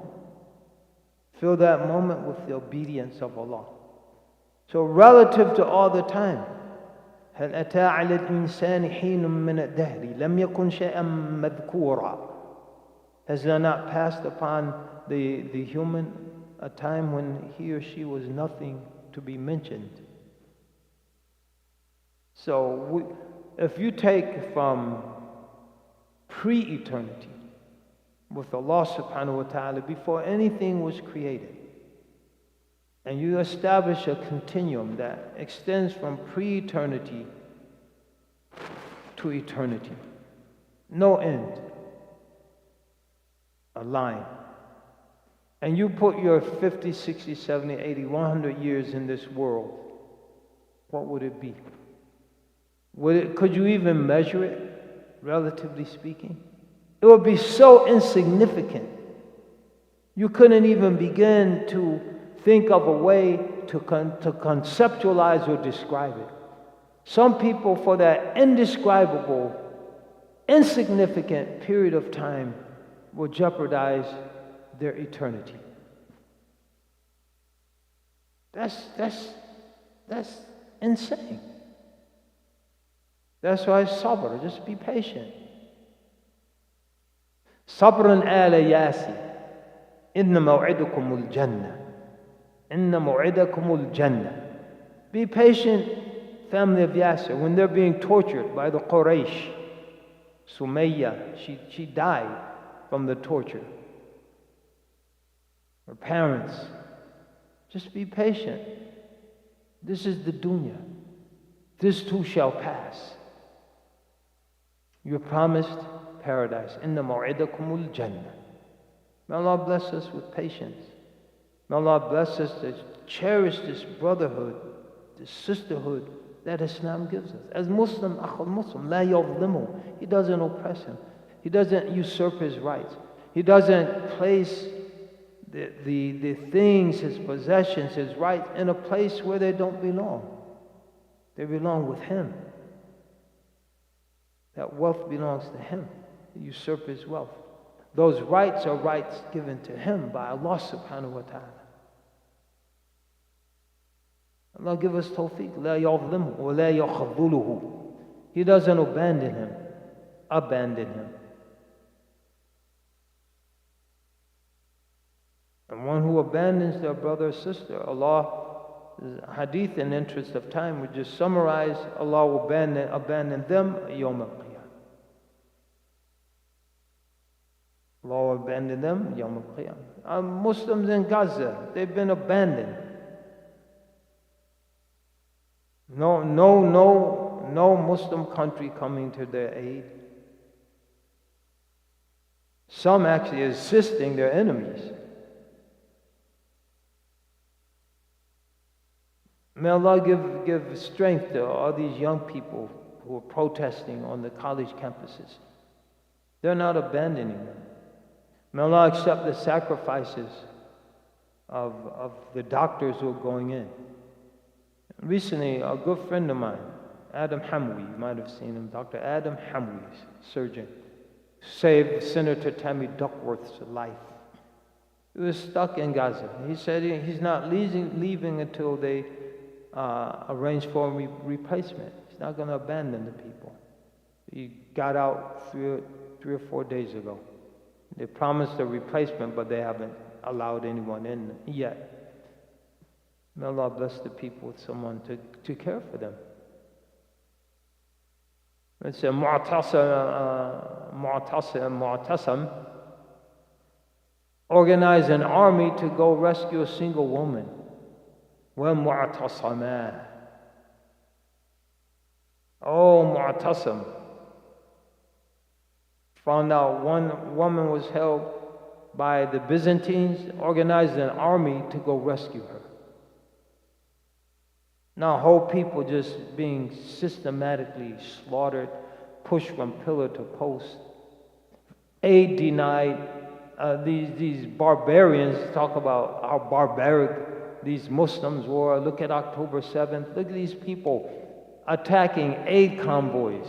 Fill that moment with the obedience of Allah. So relative to all the time, هل أتى على الإنسان حين من الدهر لم يكن شيئا مذكورا. Has there not passed upon the human a time when he or she was nothing to be mentioned? So if you take from pre-eternity with Allah subhanahu wa ta'ala before anything was created, and you establish a continuum that extends from pre-eternity to eternity, no end, a line, and you put your 50, 60, 70, 80, 100 years in this world, what would it be? Could you even measure it, relatively speaking? It would be so insignificant. You couldn't even begin to think of a way to conceptualize or describe it. Some people, for that indescribable, insignificant period of time, will jeopardize their eternity. That's insane. That's why sabr, just be patient. Sabrun ala yasi. Inna maw'idukumul jannah. Inna maw'idakumul jannah. Be patient, family of Yasir, when they're being tortured by the Quraysh. Sumayya, she died from the torture. Her parents. Just be patient. This is the dunya. This too shall pass. You're promised paradise. Inna maw'idakumul jannah. May Allah bless us with patience. May Allah bless us to cherish this brotherhood, the sisterhood that Islam gives us. As Muslim, akhul Muslim, la yadhlimu. He doesn't oppress him. He doesn't usurp his rights. He doesn't place the things, his possessions, his rights in a place where they don't belong. They belong with him. That wealth belongs to him. He usurp his wealth. Those rights are rights given to him by Allah subhanahu wa ta'ala. Allah give us tawfiq. La yadhlimhu wa la yakhadhuluhu. He doesn't abandon him. And one who abandons their brother or sister, Allah, hadith in the interest of time, we just summarize, Allah will abandon them yawm al-qiyamah. Allah will abandon them yawm al-qiyamah. Muslims in Gaza, they've been abandoned. No Muslim country coming to their aid. Some actually assisting their enemies. May Allah give strength to all these young people who are protesting on the college campuses. They're not abandoning them. May Allah accept the sacrifices of the doctors who are going in. Recently, a good friend of mine, Adam Hamwi, you might have seen him, Dr. Adam Hamwi, surgeon, saved Senator Tammy Duckworth's life. He was stuck in Gaza. He said he's not leaving until they arrange for a replacement. He's not going to abandon the people. He got out 3 or 4 days ago. They promised a replacement, but they haven't allowed anyone in yet. May Allah bless the people with someone to care for them. It's a Mu'tasam organized an army to go rescue a single woman. وَمُعْتَصَمَا. Oh, Mu'tasam. Found out one woman was held by the Byzantines, organized an army to go rescue her. Now, whole people just being systematically slaughtered, pushed from pillar to post. Aid denied. These barbarians talk about how barbaric these Muslims were. Look at October 7th. Look at these people attacking aid convoys,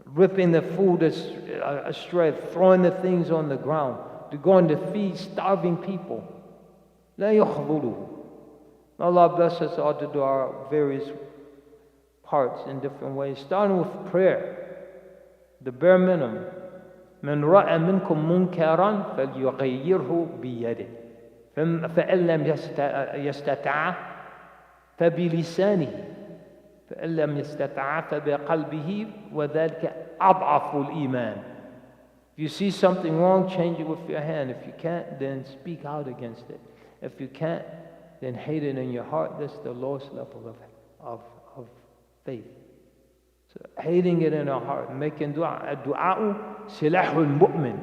ripping the food astray, throwing the things on the ground. They're going to feed starving people. لا يخذلوه. Allah bless us all to do our various parts in different ways, starting with prayer, the bare minimum. من رأى منكم منكرا فليغيره بيده فإن لم يستطع فبلسانه فإن لم يستطع فبقلبه وذلك أضعف الإيمان. If you see something wrong, change it with your hand. If you can't, then speak out against it. If you can't, then hate it in your heart. That's the lowest level of faith. So hating it in our heart, making dua. Du'a'u silahul mu'min.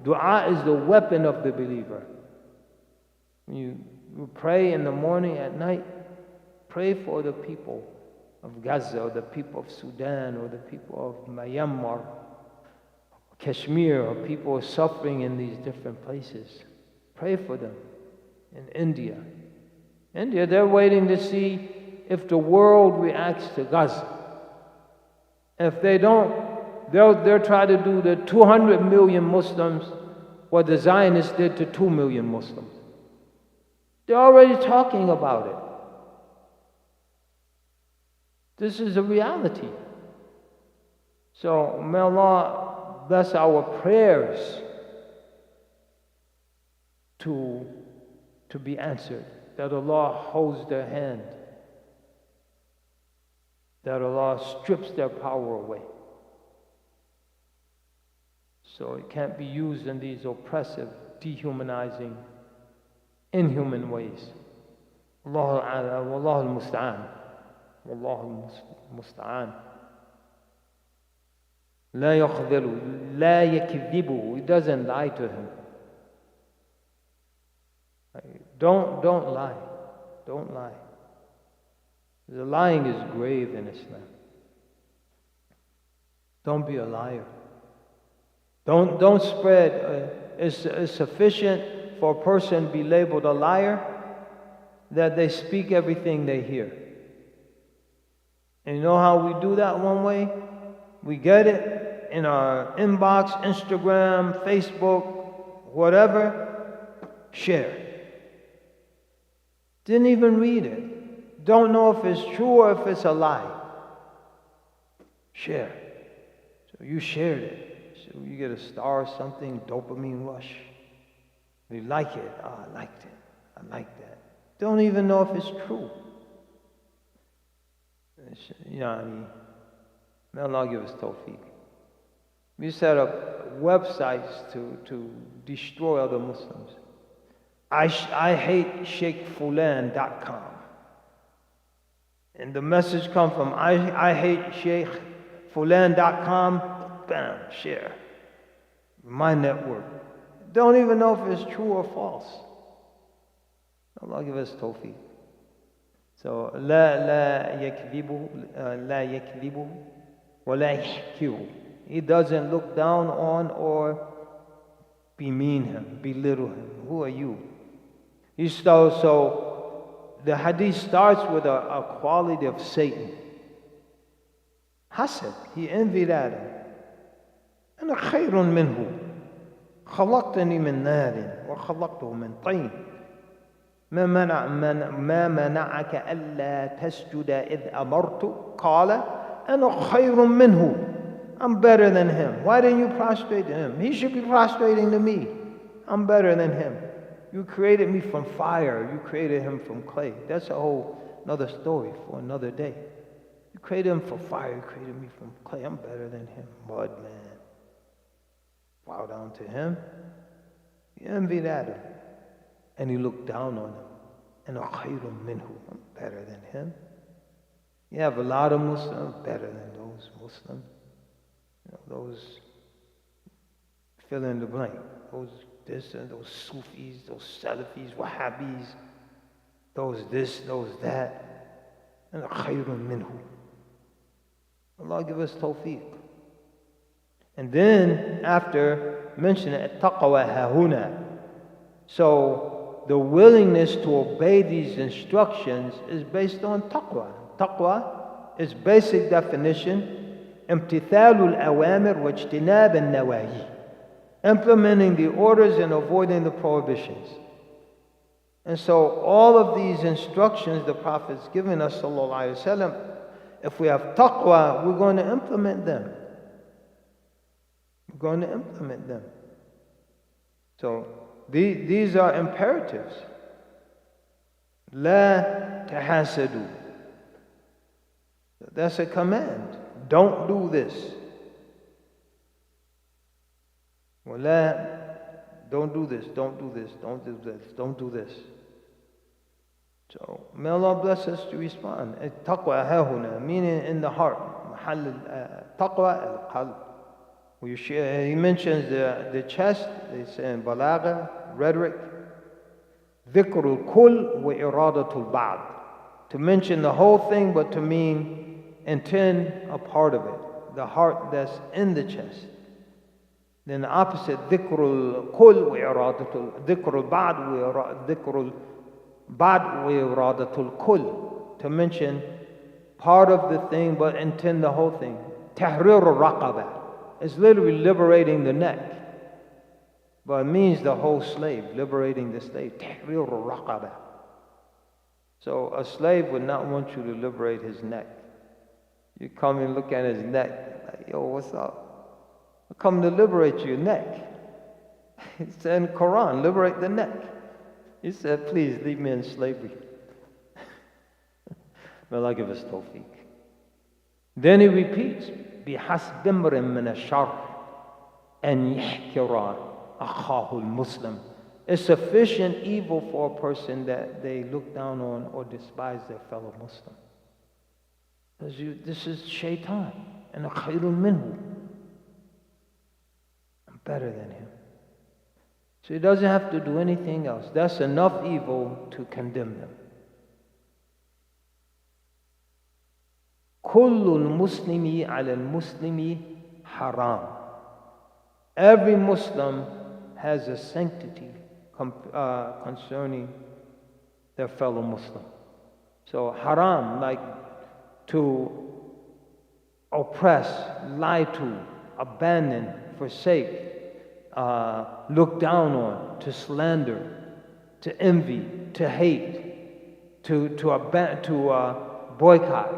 Dua is the weapon of the believer. When you pray in the morning, at night, pray for the people of Gaza, or the people of Sudan, or the people of Myanmar, Kashmir, or people suffering in these different places. Pray for them. In India, they're waiting to see if the world reacts to Gaza. If they don't, they'll try to do the 200 million Muslims what the Zionists did to 2 million Muslims. They're already talking about it. This is a reality. So may Allah bless our prayers to be answered, that Allah holds their hand, that Allah strips their power away. So it can't be used in these oppressive, dehumanizing, inhuman ways. Allahu a'lam, wallahu al-musta'an. Wallahu al-musta'an. La yakhdilu, la yakdhibu. He doesn't lie to him. Don't lie. Don't lie. The lying is grave in Islam. Don't be a liar. Don't spread. It's sufficient for a person to be labeled a liar that they speak everything they hear. And you know how we do that one way? We get it in our inbox, Instagram, Facebook, whatever, share. Didn't even read it. Don't know if it's true or if it's a lie. Share. So you shared it. So you get a star or something, dopamine rush. You like it. Oh, I liked it. I like that. Don't even know if it's true. You know what I mean? May Allah give us tawfiq. We set up websites to destroy other Muslims. I hate SheikhFulan.com. And the message comes from I hate SheikhFulan.com. Bam, share. My network. Don't even know if it's true or false. Allah give us tawfiq. So لا يكذبه ولا يحكره. He doesn't look down on or bemean him, belittle him. Who are you? So the hadith starts with a quality of Satan. Hasad, he envied Adam. أنا خير منه خلقتني من نار وخلقته من طين ما منعك ألا تسجد إذ أمرت قال أنا خير منه. I'm better than him. Why didn't you prostrate to him? He should be prostrating to me. I'm better than him. You created me from fire. You created him from clay. That's a whole another story for another day. You created him from fire. You created me from clay. I'm better than him. Mud man. Bow down to him. He envied Adam. And he looked down on him. And khayrun minhu. I'm better than him. You have a lot of Muslims better than those Muslims. You know, those fill in the blank. Those this and those Sufis, those Salafis, Wahhabis, those this, those that. And khayrun minhu. Allah give us tawfiq. And then after mentioning at-taqwa hahuna. So the willingness to obey these instructions is based on taqwa. Taqwa is basic definition. امتثال الأوامر واجتناب النواهي. Implementing the orders and avoiding the prohibitions. And so all of these instructions the Prophet's given us, sallallahu alaihi wasallam, if we have taqwa, we're going to implement them. We're going to implement them. So these are imperatives. لا تحاسدوا. That's a command. Don't do this. Don't do this, don't do this, don't do this, don't do this. So may Allah bless us to respond. Taqwa hahuna, meaning in the heart. Taqwa al-qalb. He mentions the chest. They say in balagha, rhetoric. Dhikrul kull wa iradatul ba'd. To mention the whole thing, but to mean intend a part of it, the heart that's in the chest. Then the opposite, dhikrul kull wa iradatul, dhikrul ba'd wa iradatul kull. To mention part of the thing but intend the whole thing. Tahrir al-raqaba. It's literally liberating the neck. But it means the whole slave, liberating the slave. Tahrir al-raqaba. So a slave would not want you to liberate his neck. You come and look at his neck, like, yo, what's up? I come to liberate your neck. It said in the Quran, liberate the neck. He said, please leave me in slavery. May Allah give us tawfiq. Then he repeats, بِحَسْبِ امْرٍ مِّنَ الشَّرِّ أَنْ يَحْكِرَ أَخَاهُ الْمُسْلِمِ. It's sufficient evil for a person that they look down on or despise their fellow Muslim. This is shaitan. And khayrun minhu. I'm better than him. So he doesn't have to do anything else. That's enough evil to condemn them. كل المسلم على المسلم haram. Every Muslim has a sanctity concerning their fellow Muslim. So haram, like to oppress, lie to, abandon, forsake, look down on, to slander, to envy, to hate, to boycott,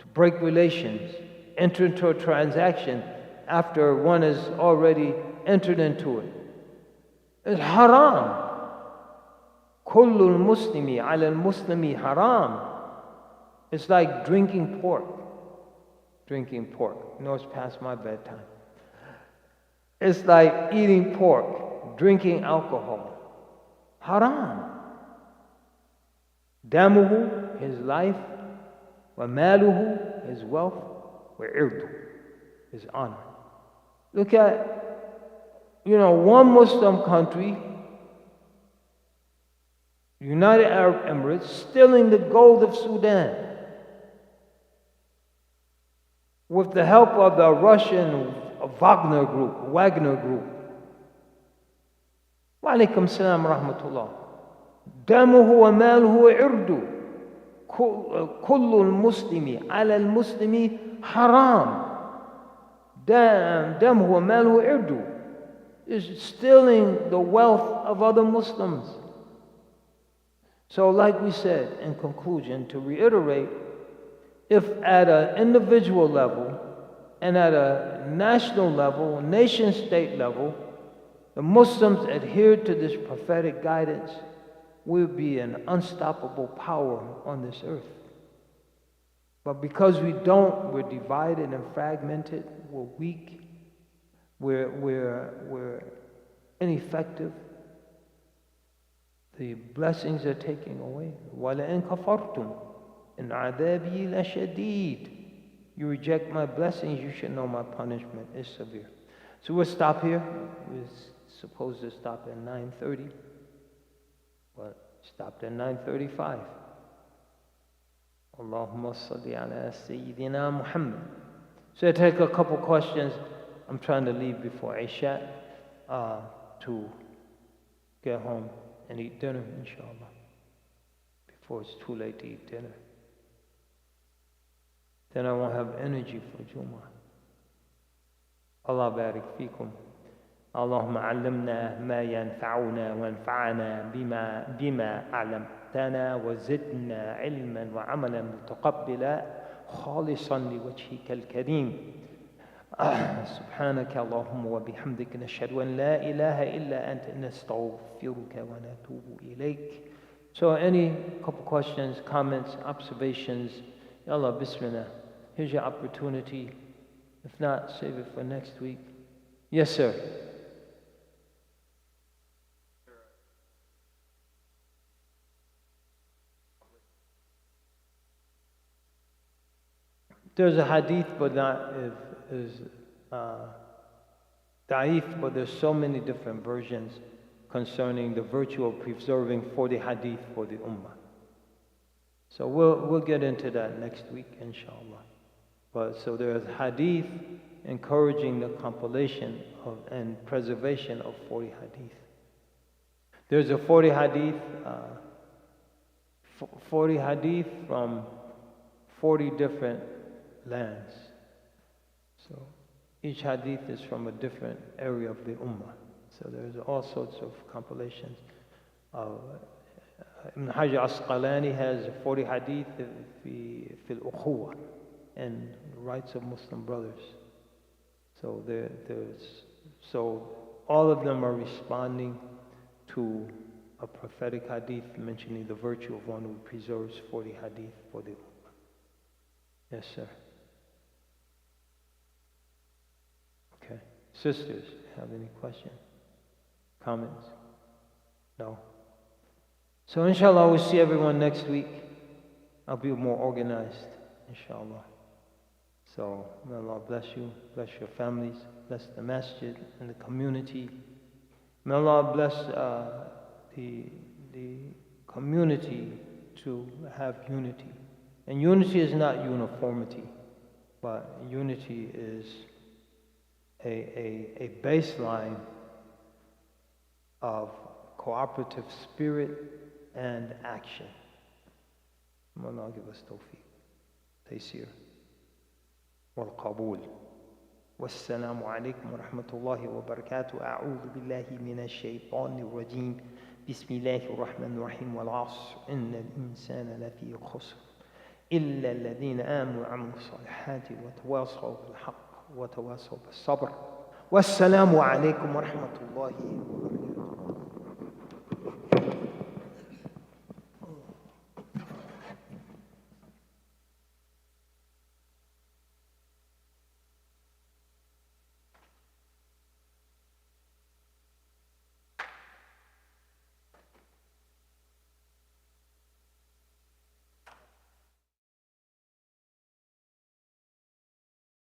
to break relations, enter into a transaction after one has already entered into it. It's haram. كل المسلم على المسلم haram. It's like drinking pork. Drinking pork. You know, it's past my bedtime. It's like eating pork, drinking alcohol. Haram. Damuhu, his life, wa maluhu, his wealth, wa irdu, his honor. Look at, one Muslim country, United Arab Emirates, stealing the gold of Sudan with the help of the Russian Wagner Group. Wa alaikum salam wa rahmatullah. Damuhu wa maluhu wa irdu. كل المسلم على المسلم haram. Damuhu wa maluhu wa irdu is stealing the wealth of other Muslims. So like we said in conclusion, to reiterate, if at an individual level and at a national level, nation-state level, the Muslims adhere to this prophetic guidance, we'll be an unstoppable power on this earth. But because we don't, we're divided and fragmented, we're weak, we're ineffective. The blessings are taking away. وَلَئِن كَفَرْتُمْ إِنْ عَذَابِي لَشَدِيدٌ. You reject my blessings, you should know my punishment is severe. So we'll stop here. We're supposed to stop at 9:30, but stopped at 9:35. Allahumma salli ala Sayyidina Muhammad. So I take a couple questions. I'm trying to leave before Isha to get home and eat dinner, inshallah, before it's too late to eat dinner. Then I won't have energy for Jummah. Allah barik fikum. اللهم علمنا ما ينفعنا وانفعنا بما علمتنا وزدنا علما وعملا متقبلا خالصا لوجهك الكريم. سبحانك اللهم وبحمدك نشهد أن لا إله إلا أنت نستغفرك ونتوب إليك. So any couple questions, comments, observations? Yalla, bismillah. Here's your opportunity. If not, save it for next week. Yes, sir. There's a hadith, but not is da'if, but there's so many different versions concerning the virtue of preserving 40 hadith for the ummah. So we'll get into that next week, inshallah. But so there's hadith encouraging the compilation of and preservation of 40 hadith. There's a 40 hadith from 40 different lands. So each hadith is from a different area of the ummah. So there's all sorts of compilations. Ibn Hajar Asqalani has 40 hadith في الأخوة and rights of Muslim brothers. So so all of them are responding to a prophetic hadith mentioning the virtue of one who preserves 40 hadith for the ummah. Yes, sir. Okay. Sisters, have any questions? Comments? No? So inshallah, we'll see everyone next week. I'll be more organized, inshallah. So may Allah bless you, bless your families, bless the masjid and the community. May Allah bless the community to have unity. And unity is not uniformity, but unity is a baseline of cooperative spirit and action. May Allah give us tawfiq, taysir, wal qabul. والسلام عليكم ورحمة الله وبركاته. أعوذ بالله من الشيطان الرجيم. بسم الله الرحمن الرحيم. والعصر إن الإنسان لفي خسر إلا الذين آمنوا وعملوا الصالحات وتواصوا بالحق وتواصوا بالصبر. والسلام عليكم ورحمة الله وبركاته.